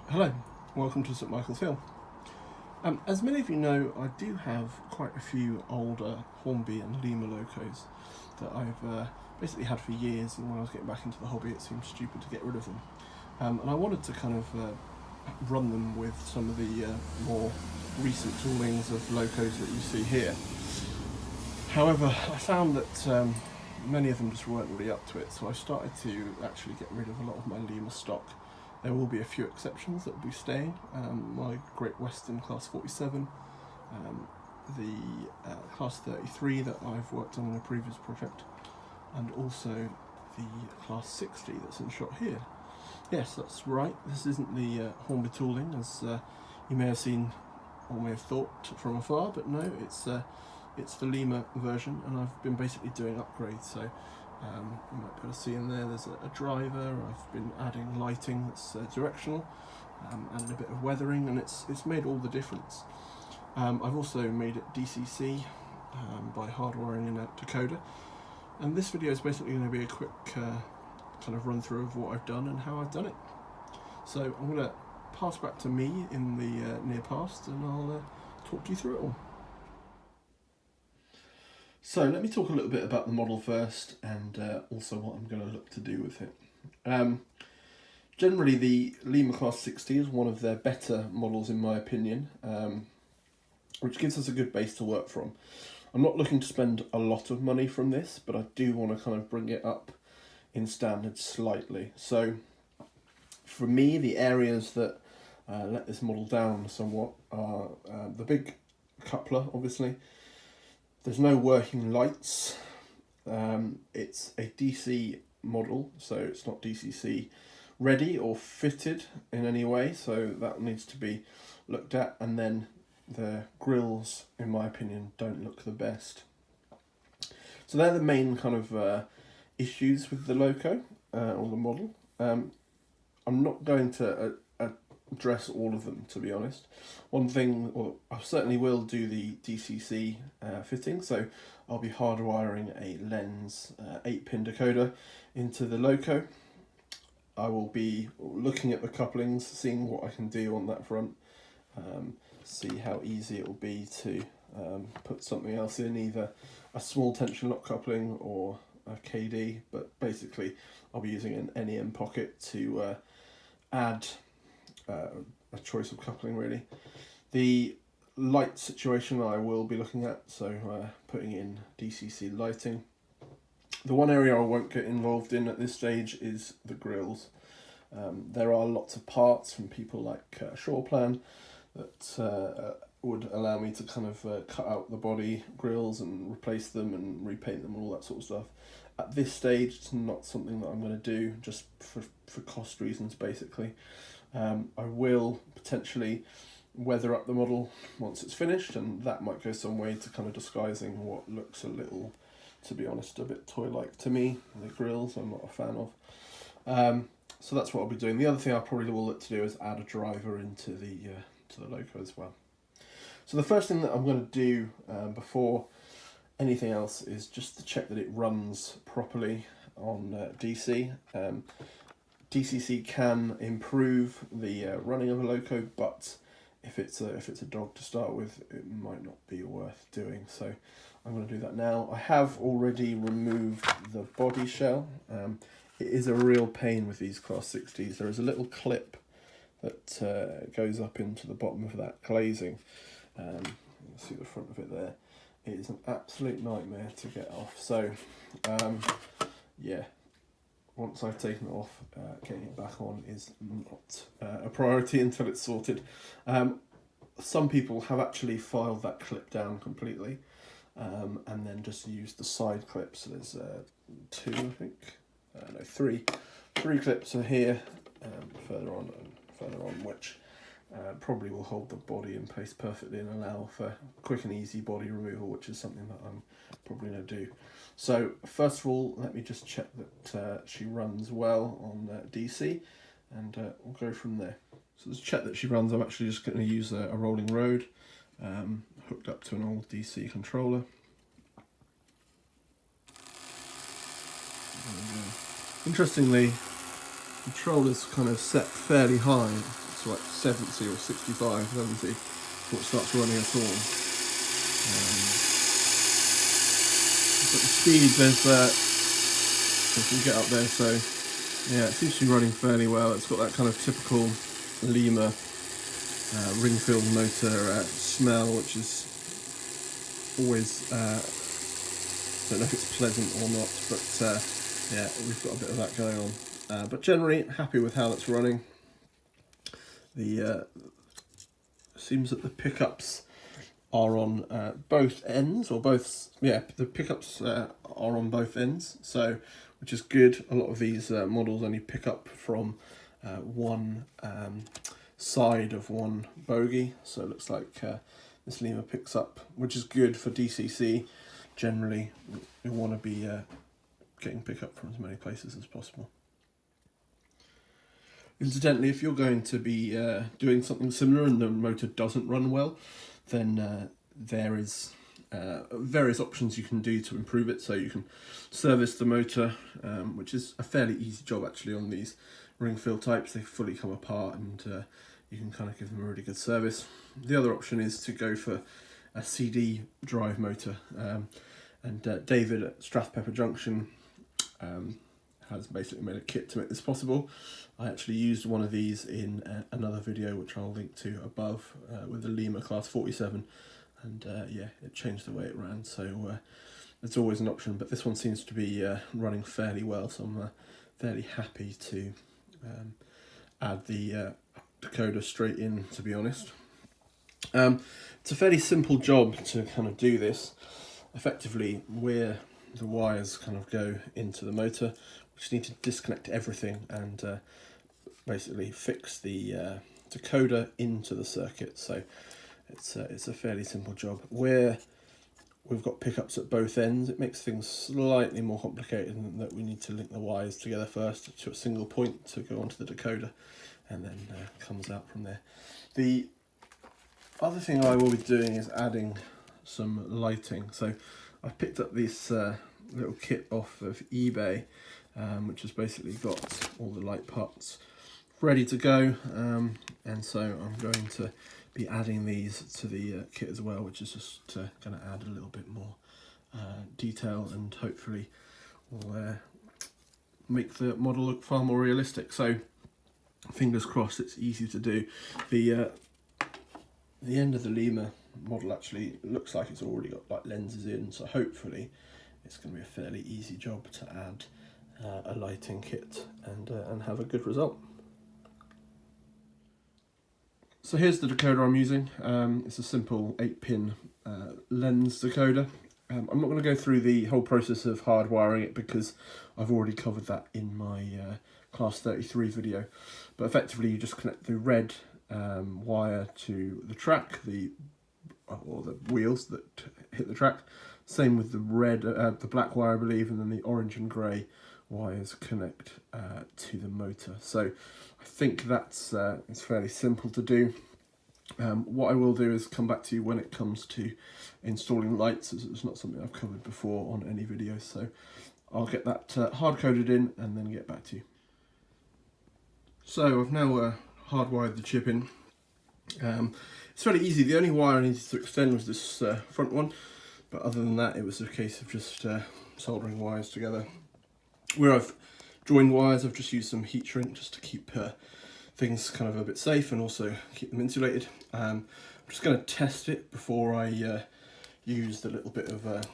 Hello, welcome to St Michael's Hill. As many of you know, I do have quite a few older Hornby and Lima locos that I've basically had for years, and when I was getting back into the hobby it seemed stupid to get rid of them. And I wanted to kind of run them with some of the more recent toolings of locos that you see here. However, I found that many of them just weren't really up to it, so I started to actually get rid of a lot of my Lima stock. There will be a few exceptions that will be staying. My Great Western Class 47, the Class 33 that I've worked on in a previous project, and also the Class 60 that's in shot here. Yes, that's right, this isn't the Hornby tooling as you may have seen or may have thought from afar, but no, it's the Lima version, and I've been basically doing upgrades. So you might be able to see in there, there's a driver. I've been adding lighting that's directional, and a bit of weathering, and it's made all the difference. I've also made it DCC by hardwiring in a decoder, and this video is basically going to be a quick kind of run through of what I've done and how I've done it. So I'm going to pass back to me in the near past, and I'll talk you through it all. So let me talk a little bit about the model first, and also what I'm going to look to do with it. Generally, the Lima Class 60 is one of their better models in my opinion, which gives us a good base to work from. I'm not looking to spend a lot of money from this, but I do want to kind of bring it up in standards slightly. So for me, the areas that let this model down somewhat are the big coupler, obviously. There's no working lights. It's a DC model, so it's not DCC ready or fitted in any way, so that needs to be looked at. And then the grills, in my opinion, don't look the best. So they're the main kind of issues with the loco or the model. I'm not going to address all of them, to be honest. One thing, or I certainly will do the DCC fitting, so I'll be hardwiring a lens 8-pin decoder into the loco. I will be looking at the couplings, seeing what I can do on that front, see how easy it will be to put something else in, either a small tension lock coupling or a KD, but basically I'll be using an NEM pocket to add a choice of coupling really. The light situation I will be looking at, so putting in DCC lighting. The one area I won't get involved in at this stage is the grills. There are lots of parts from people like Shoreplan that would allow me to kind of cut out the body grills and replace them and repaint them and all that sort of stuff. At this stage, it's not something that I'm going to do, just for cost reasons basically. I will potentially weather up the model once it's finished, and that might go some way to kind of disguising what looks a little, to be honest, a bit toy-like to me. The grills I'm not a fan of. So that's what I'll be doing. The other thing I probably will look to do is add a driver into the to the loco as well. So the first thing that I'm going to do before anything else is just to check that it runs properly on DC. DCC can improve the running of a loco, but if it's a dog to start with, it might not be worth doing. So I'm going to do that now. I have already removed the body shell. It is a real pain with these Class 60s. There is a little clip that goes up into the bottom of that glazing. See the front of it there. It is an absolute nightmare to get off. So yeah. Once I've taken it off, getting it back on is not a priority until it's sorted. Some people have actually filed that clip down completely and then just used the side clips. So there's two, I think, no, three clips are here, further on, which probably will hold the body in place perfectly and allow for quick and easy body removal, which is something that I'm probably going to do. So first of all, let me just check that she runs well on DC, and we'll go from there. So to check that she runs, I'm actually just going to use a rolling road hooked up to an old DC controller. Interestingly, the controller's kind of set fairly high to like 70 or 65, 70 before it starts running at all. But the speed, if you get up there, so yeah, it seems to be running fairly well. It's got that kind of typical Lima ring-filled motor smell, which is always, don't know if it's pleasant or not, but yeah, we've got a bit of that going on. But generally happy with how it's running. The seems that the pickups are on both ends, or both, yeah, the pickups are on both ends, so which is good. A lot of these models only pick up from one side of one bogie, so it looks like this Lima picks up, which is good for DCC. Generally, you want to be getting pickup from as many places as possible. Incidentally, if you're going to be doing something similar and the motor doesn't run well, then there is various options you can do to improve it. So you can service the motor, which is a fairly easy job actually on these ring fill types. They fully come apart, and you can kind of give them a really good service. The other option is to go for a CD drive motor, and David at Strathpepper Junction has basically made a kit to make this possible. I actually used one of these in another video, which I'll link to above, with the Lima Class 47, and yeah, it changed the way it ran, so it's always an option, but this one seems to be running fairly well, so I'm fairly happy to add the decoder straight in, to be honest. It's a fairly simple job to kind of do this. Effectively, where the wires kind of go into the motor, we just need to disconnect everything and basically fix the decoder into the circuit. So it's a fairly simple job. Where we've got pickups at both ends, it makes things slightly more complicated in that we need to link the wires together first to a single point to go onto the decoder, and then comes out from there. The other thing I will be doing is adding some lighting. So I picked up this little kit off of eBay, which has basically got all the light parts ready to go, and so I'm going to be adding these to the kit as well, which is just going to add a little bit more detail, and hopefully will make the model look far more realistic. So fingers crossed it's easy to do. The end of the Lima model actually looks like it's already got like lenses in, so hopefully it's going to be a fairly easy job to add a lighting kit and have a good result. So here's the decoder I'm using. It's a simple 8-pin lens decoder. I'm not going to go through the whole process of hardwiring it because I've already covered that in my Class 33 video, but effectively you just connect the red wire to the track, or the wheels that hit the track. Same with the red, the black wire I believe, and then the orange and grey wires connect to the motor. So I think that's it's fairly simple to do. What I will do is come back to you when it comes to installing lights, as it's not something I've covered before on any videos, so I'll get that hard coded in and then get back to you. So I've now hardwired the chip in. It's fairly easy. The only wire I needed to extend was this front one, but other than that it was a case of just soldering wires together. Where I've joined wires, I've just used some heat shrink just to keep things kind of a bit safe and also keep them insulated. I'm just going to test it before I use the little bit of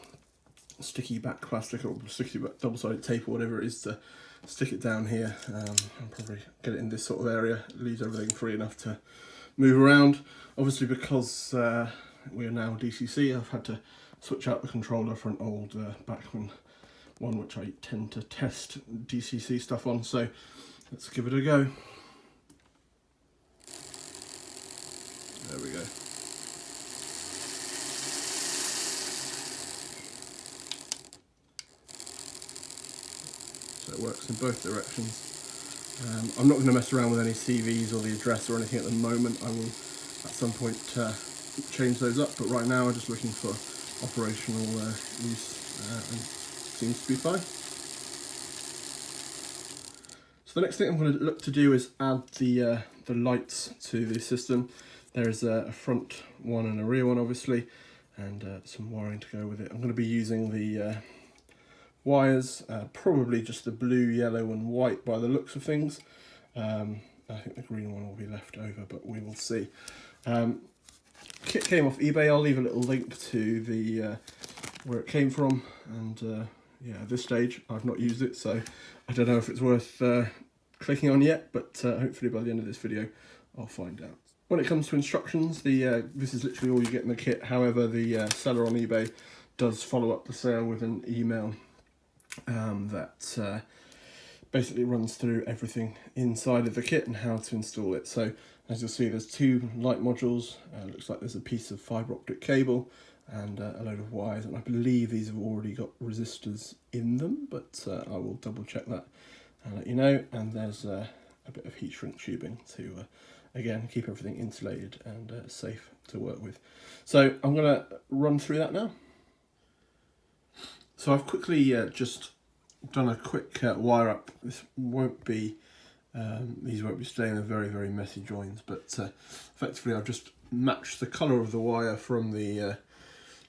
sticky back plastic or sticky back double-sided tape or whatever it is to stick it down here. I'll probably get it in this sort of area. It leaves everything free enough to move around. Obviously, because we're now DCC, I've had to switch out the controller for an old Bachmann one, which I tend to test DCC stuff on. So let's give it a go. There we go. So it works in both directions. I'm not going to mess around with any CVs or the address or anything at the moment. I will at some point change those up, but right now I'm just looking for operational use, and seems to be fine. So the next thing I'm going to look to do is add the the lights to the system. There is a front one and a rear one, obviously, and some wiring to go with it. I'm going to be using the wires, probably just the blue, yellow and white by the looks of things. I think the green one will be left over, but we will see. Kit came off eBay. I'll leave a little link to the where it came from, and yeah, at this stage I've not used it, so I don't know if it's worth clicking on yet, but hopefully by the end of this video I'll find out. When it comes to instructions, this is literally all you get in the kit. However, the seller on eBay does follow up the sale with an email that basically runs through everything inside of the kit and how to install it. So as you'll see, there's two light modules. Looks like there's a piece of fibre optic cable and a load of wires, and I believe these have already got resistors in them, but I will double check that and let you know. And there's a bit of heat shrink tubing to again keep everything insulated and safe to work with. So I'm going to run through that now. So I've quickly just done a quick wire up. This won't be these won't be staying in very, very messy joins, but effectively I've just matched the colour of the wire from the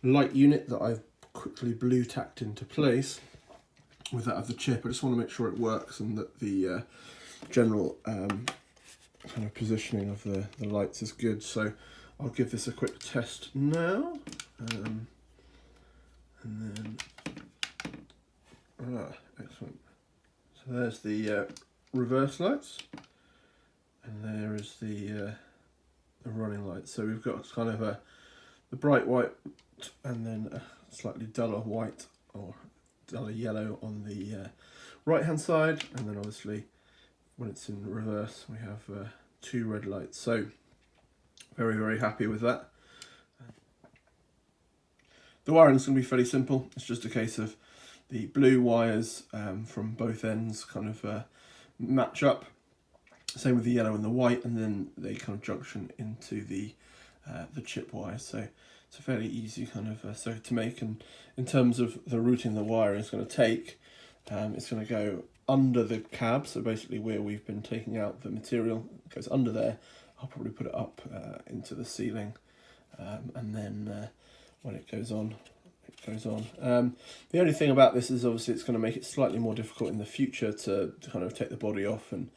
light unit that I've quickly blue tacked into place with that of the chip. I just want to make sure it works and that the general kind of positioning of the lights is good. So I'll give this a quick test now, and then excellent. So there's the reverse lights, and there is the running lights. So we've got kind of the bright white and then a slightly duller white or duller yellow on the right hand side, and then obviously when it's in reverse we have two red lights. So very, very happy with that. The wiring is going to be fairly simple. It's just a case of the blue wires from both ends kind of match up. Same with the yellow and the white, and then they kind of junction into the chip wires. So it's a fairly easy kind of circuit to make. And in terms of the routing the wire is going to take, it's going to go under the cab. So basically where we've been taking out the material, it goes under there. I'll probably put it up into the ceiling, and then when it goes on, it goes on. The only thing about this is obviously it's going to make it slightly more difficult in the future to kind of take the body off and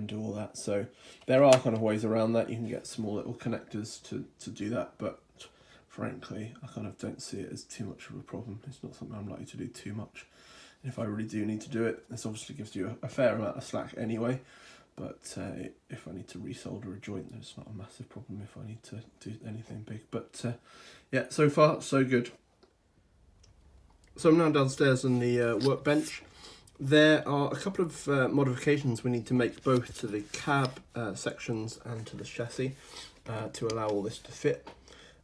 do all that. So there are kind of ways around that. You can get small little connectors to do that, but frankly I kind of don't see it as too much of a problem. It's not something I'm likely to do too much. And if I really do need to do it, this obviously gives you a fair amount of slack anyway, but if I need to resolder a joint, it's not a massive problem if I need to do anything big. But yeah, so far so good. So I'm now downstairs on the workbench. There are a couple of modifications we need to make both to the cab sections and to the chassis to allow all this to fit.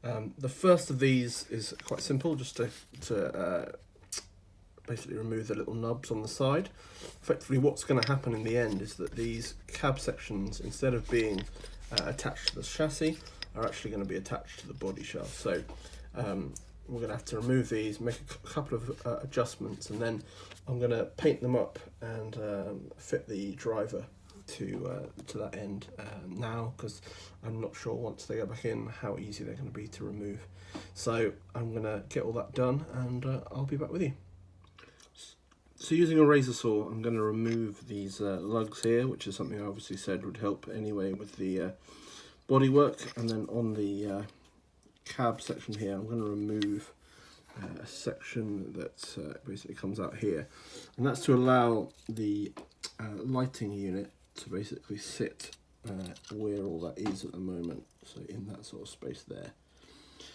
The first of these is quite simple, just to basically remove the little nubs on the side. Effectively what's going to happen in the end is that these cab sections, instead of being attached to the chassis, are actually going to be attached to the body shell. So we're going to have to remove these, make a couple of adjustments, and then I'm going to paint them up and fit the driver to that end now, because I'm not sure once they go back in how easy they're going to be to remove. So I'm going to get all that done and I'll be back with you. So using a razor saw, I'm going to remove these lugs here, which is something I obviously said would help anyway with the bodywork. And then on the cab section here, I'm going to remove a section that basically comes out here, and that's to allow the lighting unit to basically sit where all that is at the moment, so in that sort of space there.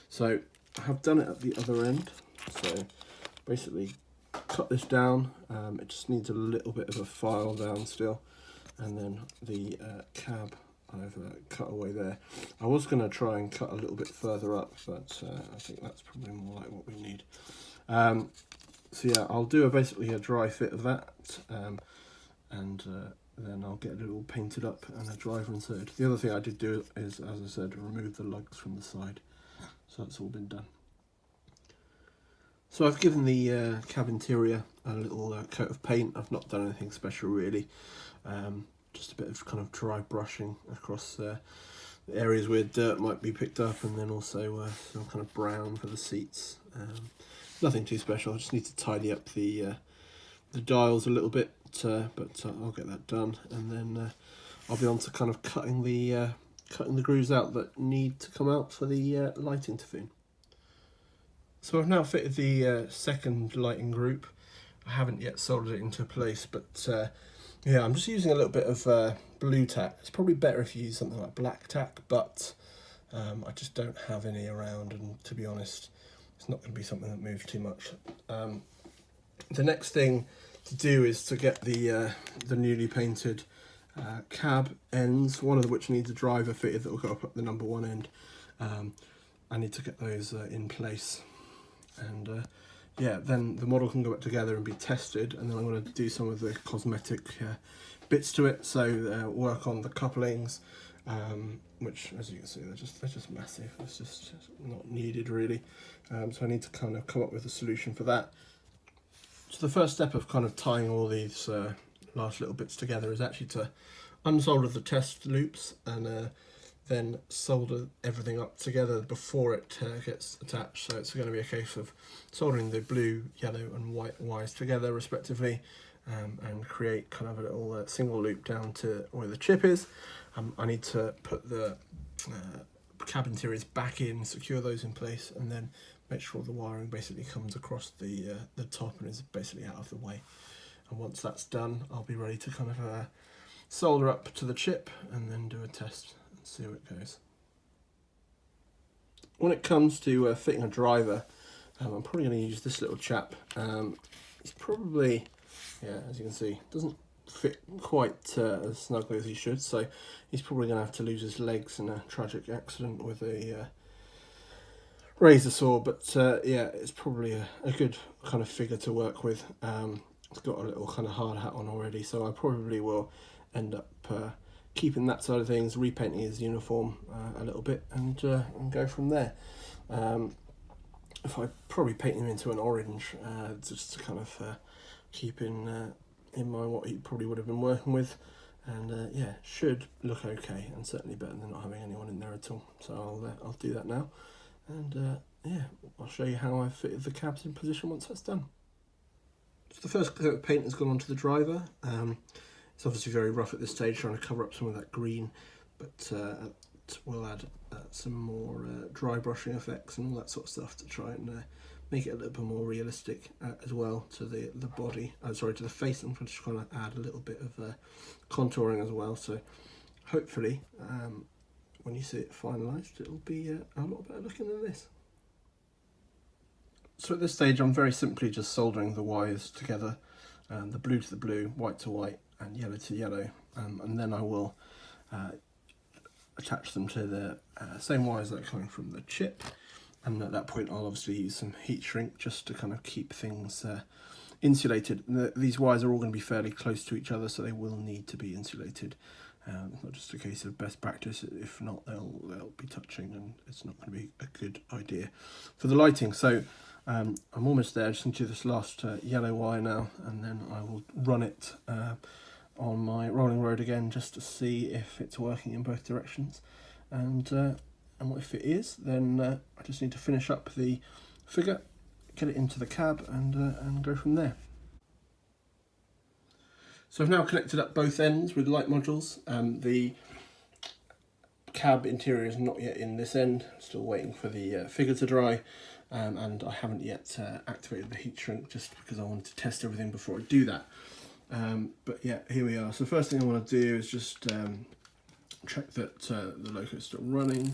So I have done it at the other end, so basically cut this down. It just needs a little bit of a file down still, and then the cab I've cut away there. I was going to try and cut a little bit further up, but I think that's probably more like what we need. So yeah, I'll do basically a dry fit of that, and then I'll get it all painted up and a driver inserted. The other thing I did do is, as I said, remove the lugs from the side, so that's all been done. So I've given the cab interior a little coat of paint. I've not done anything special really. just a bit of kind of dry brushing across areas where dirt might be picked up, and then also some kind of brown for the seats. Nothing too special. I just need to tidy up the dials a little bit, but I'll get that done, and then I'll be on to kind of cutting the grooves out that need to come out for the lighting tafoon. So I've now fitted the second lighting group. I haven't yet soldered it into place, but yeah, I'm just using a little bit of blue tack. It's probably better if you use something like black tack, but I just don't have any around, and to be honest, it's not going to be something that moves too much. The next thing to do is to get the newly painted cab ends, one of which needs a driver fitted that will go up at the number 1 end. I need to get those in place, and yeah, then the model can go back together and be tested, and then I'm going to do some of the cosmetic bits to it. So work on the couplings, which, as you can see, they're just massive. It's just not needed really. So I need to kind of come up with a solution for that. So the first step of kind of tying all these last little bits together is actually to unsolder the test loops and then solder everything up together before it gets attached. So it's going to be a case of soldering the blue, yellow and white wires together respectively, and create kind of a little single loop down to where the chip is. I need to put the cab interiors back in, secure those in place, and then make sure the wiring basically comes across the top and is basically out of the way. And once that's done, I'll be ready to kind of solder up to the chip and then do a test and see how it goes. When it comes to fitting a driver, I'm probably going to use this little chap. He's probably, yeah, as you can see, doesn't fit quite as snugly as he should, so he's probably going to have to lose his legs in a tragic accident with a razor saw, but yeah, it's probably a good kind of figure to work with. It's got a little kind of hard hat on already, so I probably will end up keeping that side of things, repainting his uniform a little bit, and go from there. If I probably paint him into an orange, just to kind of keep in mind what he probably would have been working with, and yeah, should look okay, and certainly better than not having anyone in there at all. So I'll do that now, and yeah, I'll show you how I've fitted the cabs in position once that's done. So the first coat of paint has gone onto the driver. It's obviously very rough at this stage, trying to cover up some of that green, but we'll add some more dry brushing effects and all that sort of stuff to try and make it a little bit more realistic as well to the body. Sorry, to the face. I'm just trying to add a little bit of contouring as well. So hopefully, when you see it finalised, it'll be a lot better looking than this. So at this stage, I'm very simply just soldering the wires together, the blue to the blue, white to white, and yellow to yellow, and then I will attach them to the same wires that are coming from the chip. And at that point, I'll obviously use some heat shrink just to kind of keep things insulated. These wires are all going to be fairly close to each other, so they will need to be insulated. It's not just a case of best practice. If not, they'll be touching, and it's not going to be a good idea for the lighting. So I'm almost there. I just need to do this last yellow wire now, and then I will run it on my rolling road again just to see if it's working in both directions. And if it is, then I just need to finish up the figure, get it into the cab, and go from there. So I've now connected up both ends with light modules. The cab interior is not yet in this end, still waiting for the figure to dry, and I haven't yet activated the heat shrink just because I wanted to test everything before I do that. But yeah, here we are. So the first thing I want to do is just check that the loco is still running.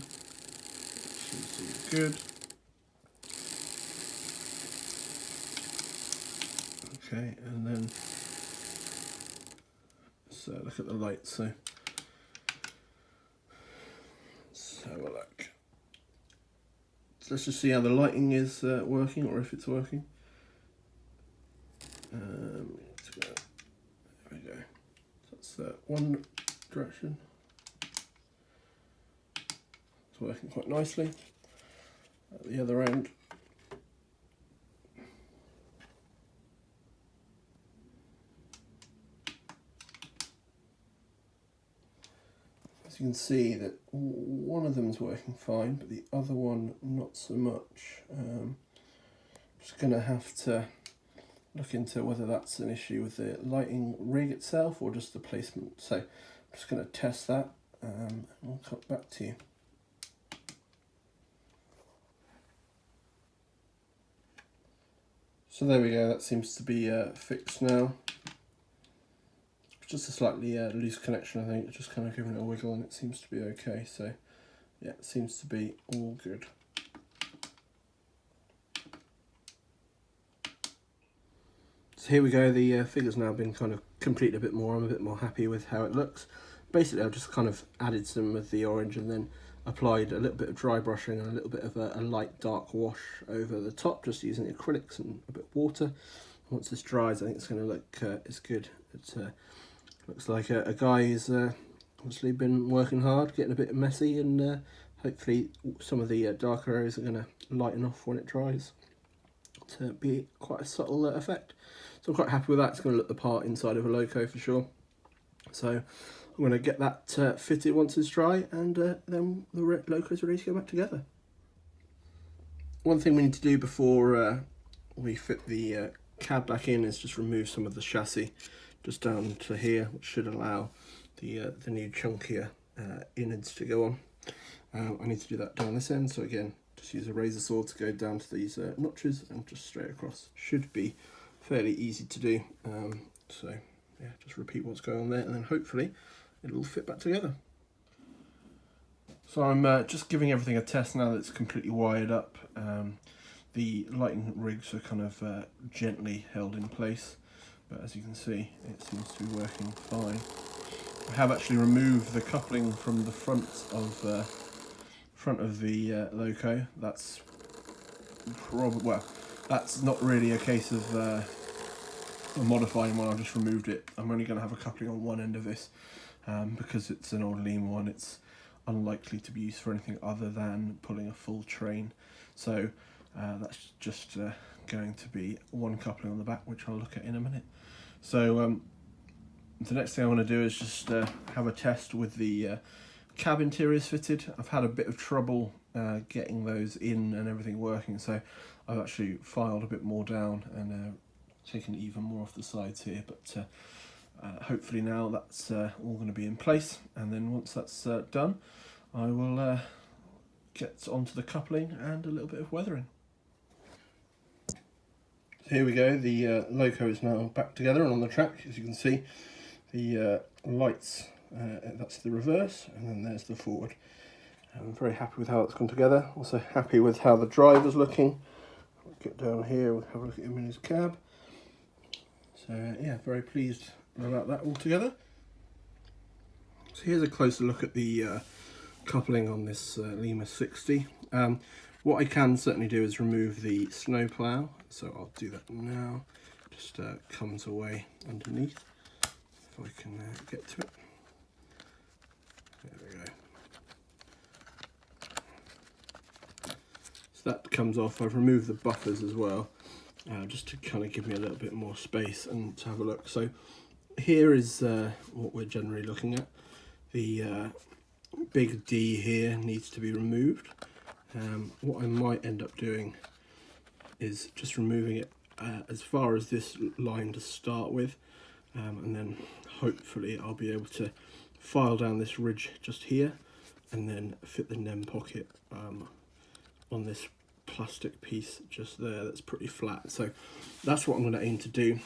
Seems good. Okay, and then let's look at the lights. So let's have a look. So let's just see how the lighting is working, or if it's working. Let's go. There we go. So that's one direction. It's working quite nicely. At the other end, you can see that one of them is working fine, but the other one not so much. Just going to have to look into whether that's an issue with the lighting rig itself or just the placement. So I'm just going to test that and I'll come back to you. So there we go, that seems to be fixed now. Just a slightly loose connection, I think, just kind of giving it a wiggle and it seems to be okay. So yeah, it seems to be all good. So here we go, the figure's now been kind of completed a bit more. I'm a bit more happy with how it looks. Basically I've just kind of added some of the orange and then applied a little bit of dry brushing and a little bit of a light dark wash over the top, just using acrylics and a bit of water. Once this dries, I think it's going to look it's good. It looks like a guy who's obviously been working hard, getting a bit messy, and hopefully some of the darker areas are going to lighten off when it dries to be quite a subtle effect. So I'm quite happy with that. It's going to look the part inside of a loco for sure. So I'm going to get that fitted once it's dry, and then the loco's ready to go back together. One thing we need to do before we fit the cab back in is just remove some of the chassis just down to here, which should allow the new chunkier innards to go on. I need to do that down this end, so again, just use a razor saw to go down to these notches and just straight across. Should be fairly easy to do. So yeah, just repeat what's going on there, and then hopefully it'll all fit back together. So I'm just giving everything a test now that it's completely wired up. The lighting rigs are kind of gently held in place, but as you can see, it seems to be working fine. I have actually removed the coupling from the front of the loco. That's probably, well, that's not really a case of modifying one. I've just removed it. I'm only going to have a coupling on one end of this because it's an old Lima one. It's unlikely to be used for anything other than pulling a full train. So that's just going to be one coupling on the back, which I'll look at in a minute. So the next thing I want to do is just have a test with the cab interiors fitted. I've had a bit of trouble getting those in and everything working, so I've actually filed a bit more down and taken even more off the sides here, but hopefully now that's all going to be in place, and then once that's done, I will get onto the coupling and a little bit of weathering. So here we go, the loco is now back together and on the track. As you can see, the lights, that's the reverse, and then there's the forward. I'm very happy with how it's gone together. Also happy with how the driver's looking. We'll get down here, we'll have a look at him in his cab. So yeah, very pleased about that all together. So here's a closer look at the coupling on this Lima 60. What I can certainly do is remove the snow plough, so I'll do that now. Just comes away underneath, if I can get to it. There we go. So that comes off. I've removed the buffers as well, just to kind of give me a little bit more space and to have a look. So here is what we're generally looking at. The big D here needs to be removed. What I might end up doing is just removing it as far as this line to start with, and then hopefully I'll be able to file down this ridge just here and then fit the NEM pocket on this plastic piece just there that's pretty flat. So that's what I'm going to aim to do.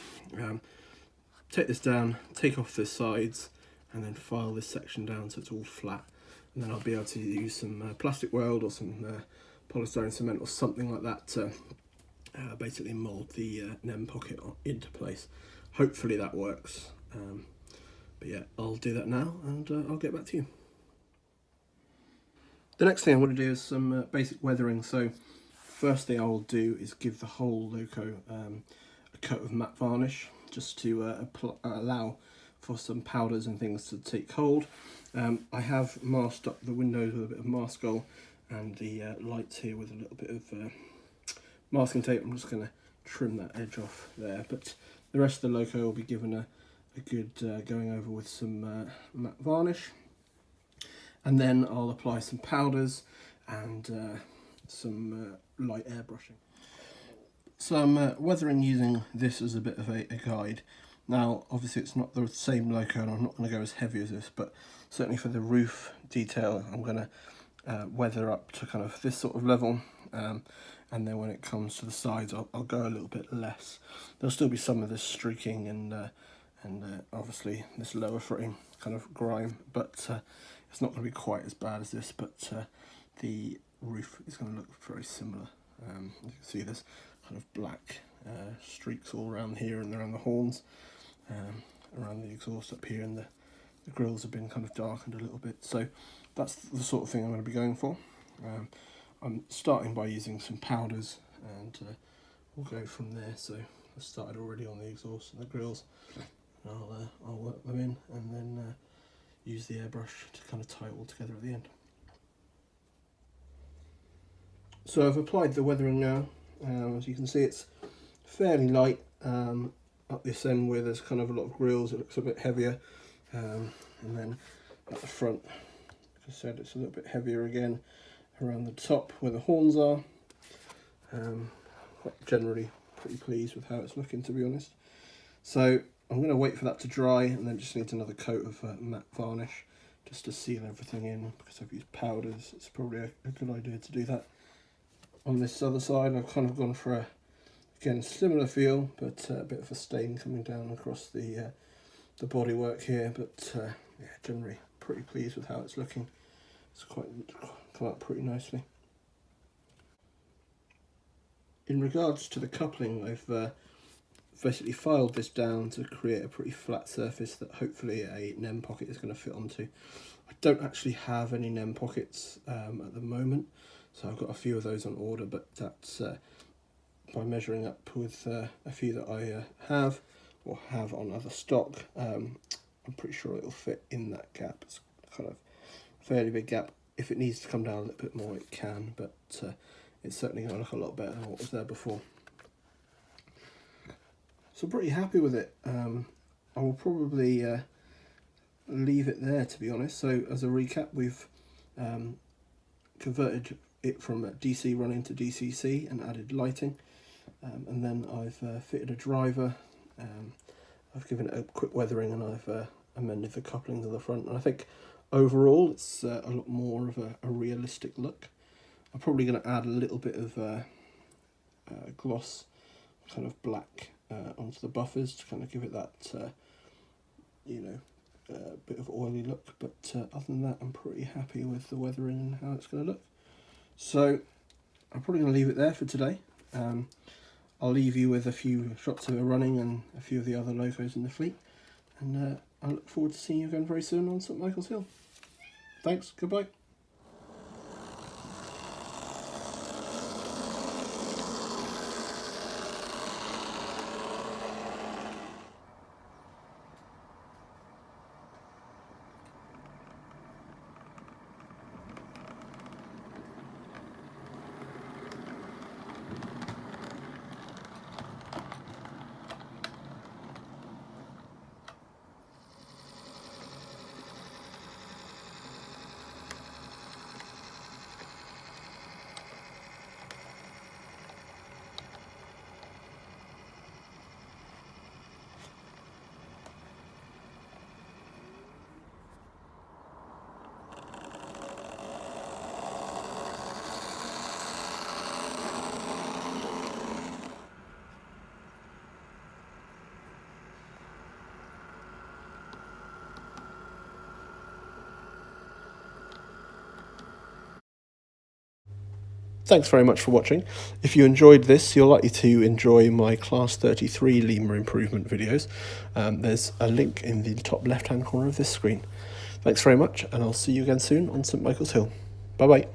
Take this down, take off the sides, and then file this section down so it's all flat. And then I'll be able to use some plastic weld or some polystyrene cement or something like that to basically mould the NEM pocket into place. Hopefully that works. But yeah, I'll do that now and I'll get back to you. The next thing I want to do is some basic weathering. So first thing I will do is give the whole loco a coat of matte varnish, just to allow for some powders and things to take hold. I have masked up the windows with a bit of maskol and the lights here with a little bit of masking tape. I'm just going to trim that edge off there, but the rest of the loco will be given a good going over with some matte varnish. And then I'll apply some powders and some light airbrushing. So I'm weathering using this as a bit of a guide. Now obviously it's not the same loco and I'm not going to go as heavy as this, but certainly for the roof detail I'm going to weather up to kind of this sort of level, and then when it comes to the sides I'll go a little bit less. There'll still be some of this streaking and obviously this lower frame kind of grime, but it's not going to be quite as bad as this, but the roof is going to look very similar. You can see this kind of black streaks all around here and around the horns, around the exhaust up here, and the grills have been kind of darkened a little bit. So that's the sort of thing I'm going to be going for. I'm starting by using some powders, and we'll go from there. So I started already on the exhaust and the grills. I'll work them in and then use the airbrush to kind of tie it all together at the end. So I've applied the weathering now. As you can see, it's fairly light up this end where there's kind of a lot of grills. It looks a bit heavier, and then at the front, like I said, it's a little bit heavier again around the top where the horns are. Quite generally pretty pleased with how it's looking, to be honest. So I'm going to wait for that to dry, and then just need another coat of matte varnish just to seal everything in. Because I've used powders, it's probably a good idea to do that. On this other side I've kind of gone for again, similar feel, but a bit of a stain coming down across the bodywork here, but yeah, generally pretty pleased with how it's looking. It's quite come up pretty nicely. In regards to the coupling, I've basically filed this down to create a pretty flat surface that hopefully a NEM pocket is going to fit onto. I don't actually have any NEM pockets at the moment, so I've got a few of those on order, but that's by measuring up with a few that I have or have on other stock. I'm pretty sure it'll fit in that gap. It's kind of a fairly big gap. If it needs to come down a little bit more, it can, but it's certainly going to look a lot better than what was there before. So I'm pretty happy with it. I will probably leave it there, to be honest. So as a recap, we've converted it from DC running to DCC and added lighting, and then I've fitted a driver. I've given it a quick weathering, and I've amended the couplings on the front, and I think overall it's a lot more of a realistic look. I'm probably going to add a little bit of gloss, kind of black, onto the buffers to kind of give it that bit of oily look, but other than that I'm pretty happy with the weathering and how it's going to look. So I'm probably going to leave it there for today. I'll leave you with a few shots of it running and a few of the other locos in the fleet, and I look forward to seeing you again very soon on St Michael's Hill. Thanks, goodbye. Thanks very much for watching. If you enjoyed this, you're likely to enjoy my Class 33 Lima improvement videos. There's a link in the top left-hand corner of this screen. Thanks very much, and I'll see you again soon on St Michael's Hill. Bye-bye.